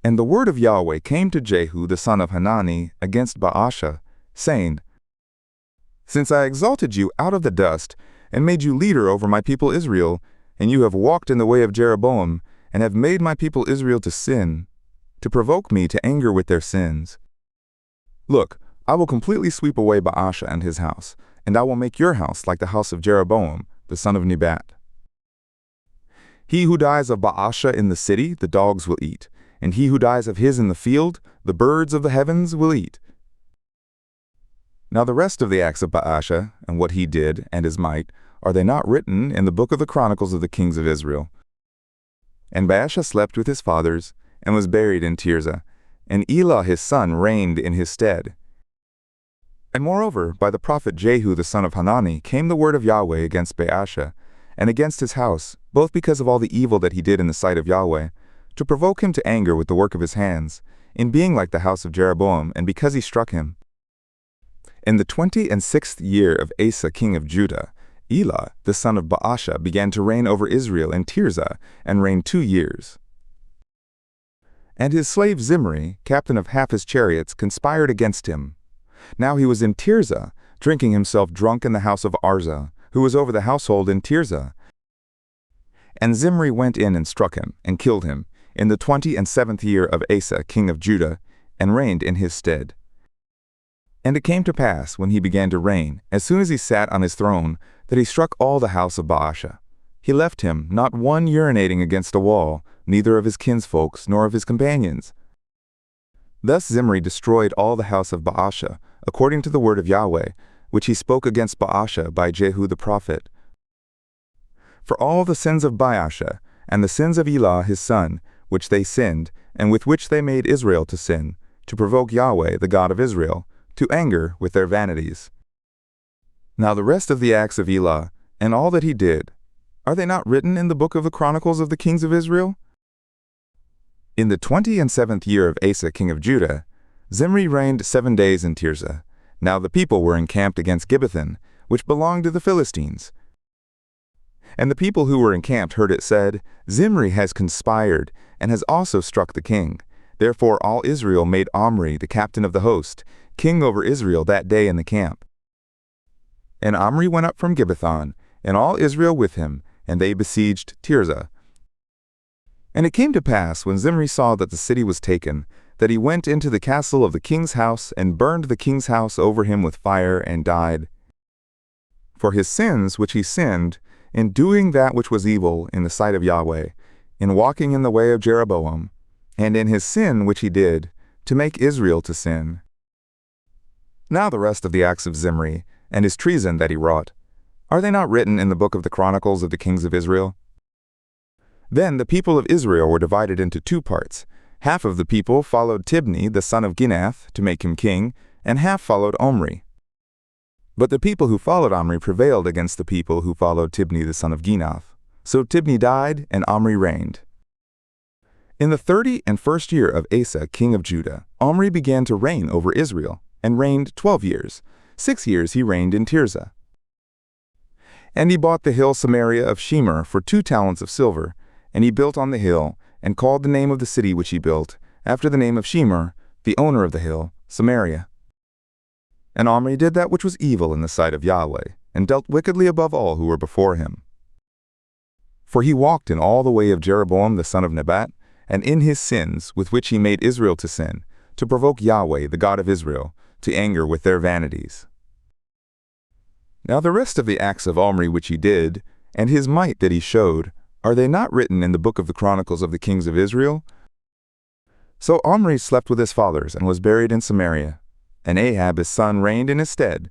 And the word of Yahweh came to Jehu the son of Hanani against Baasha, saying, Since I exalted you out of the dust, and made you leader over my people Israel, and you have walked in the way of Jeroboam, and have made my people Israel to sin, to provoke me to anger with their sins. Look, I will completely sweep away Baasha and his house, and I will make your house like the house of Jeroboam, the son of Nebat. He who dies of Baasha in the city, the dogs will eat, and he who dies of his in the field, the birds of the heavens will eat. Now the rest of the acts of Baasha, and what he did, and his might, are they not written in the book of the Chronicles of the kings of Israel? And Baasha slept with his fathers, and was buried in Tirzah, and Elah his son reigned in his stead. And moreover, by the prophet Jehu the son of Hanani came the word of Yahweh against Baasha, and against his house, both because of all the evil that he did in the sight of Yahweh, to provoke him to anger with the work of his hands, in being like the house of Jeroboam, and because he struck him. In the 26th year of Asa king of Judah, Elah the son of Baasha began to reign over Israel in Tirzah, and reigned 2 years. And his slave Zimri, captain of half his chariots, conspired against him. Now he was in Tirzah, drinking himself drunk in the house of Arzah, who was over the household in Tirzah. And Zimri went in and struck him, and killed him, in the 27th year of Asa king of Judah, and reigned in his stead. And it came to pass, when he began to reign, as soon as he sat on his throne, that he struck all the house of Baasha. He left him, not one urinating against a wall, neither of his kinsfolks, nor of his companions. Thus Zimri destroyed all the house of Baasha, according to the word of Yahweh, which he spoke against Baasha by Jehu the prophet. For all the sins of Baasha, and the sins of Elah his son, which they sinned, and with which they made Israel to sin, to provoke Yahweh the God of Israel, to anger with their vanities. Now the rest of the acts of Elah, and all that he did, are they not written in the book of the Chronicles of the kings of Israel? In the 27th year of Asa king of Judah, Zimri reigned 7 days in Tirzah. Now the people were encamped against Gibbethon, which belonged to the Philistines. And the people who were encamped heard it said, Zimri has conspired, and has also struck the king. Therefore all Israel made Omri, the captain of the host, king over Israel that day in the camp. And Omri went up from Gibbethon, and all Israel with him, and they besieged Tirzah. And it came to pass, when Zimri saw that the city was taken, that he went into the castle of the king's house, and burned the king's house over him with fire, and died. For his sins which he sinned, in doing that which was evil in the sight of Yahweh, in walking in the way of Jeroboam, and in his sin which he did, to make Israel to sin. Now the rest of the acts of Zimri, and his treason that he wrought, are they not written in the book of the Chronicles of the kings of Israel? Then the people of Israel were divided into 2 parts. Half of the people followed Tibni the son of Ginath to make him king, and half followed Omri. But the people who followed Omri prevailed against the people who followed Tibni the son of Ginath. So Tibni died, and Omri reigned. In the 31st year of Asa king of Judah, Omri began to reign over Israel, and reigned 12 years. 6 years he reigned in Tirzah. And he bought the hill Samaria of Shemer for 2 talents of silver, and he built on the hill, and called the name of the city which he built, after the name of Shemer, the owner of the hill, Samaria. And Omri did that which was evil in the sight of Yahweh, and dealt wickedly above all who were before him. For he walked in all the way of Jeroboam the son of Nebat, and in his sins with which he made Israel to sin, to provoke Yahweh the God of Israel, to anger with their vanities. Now the rest of the acts of Omri which he did, and his might that he showed, are they not written in the book of the Chronicles of the kings of Israel? So Omri slept with his fathers, and was buried in Samaria, and Ahab his son reigned in his stead.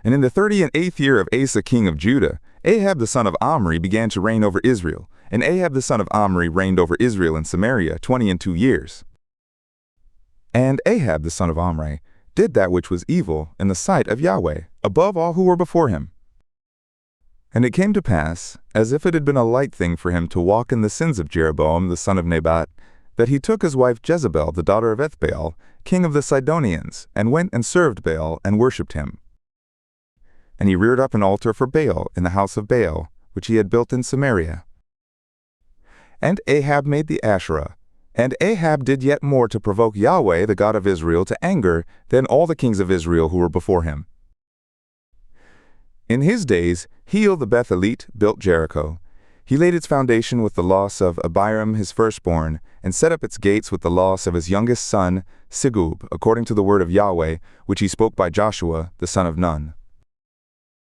And in the 38th year of Asa king of Judah, Ahab the son of Omri began to reign over Israel, and Ahab the son of Omri reigned over Israel in Samaria 22 years. And Ahab the son of Omri did that which was evil in the sight of Yahweh, above all who were before him. And it came to pass, as if it had been a light thing for him to walk in the sins of Jeroboam the son of Nebat, that he took his wife Jezebel the daughter of Ethbaal, king of the Sidonians, and went and served Baal, and worshipped him. And he reared up an altar for Baal in the house of Baal, which he had built in Samaria. And Ahab made the Asherah, And Ahab did yet more to provoke Yahweh, the God of Israel, to anger than all the kings of Israel who were before him. In his days, Heel the Bethelite built Jericho. He laid its foundation with the loss of Abiram his firstborn, and set up its gates with the loss of his youngest son, Segub, according to the word of Yahweh, which he spoke by Joshua, the son of Nun.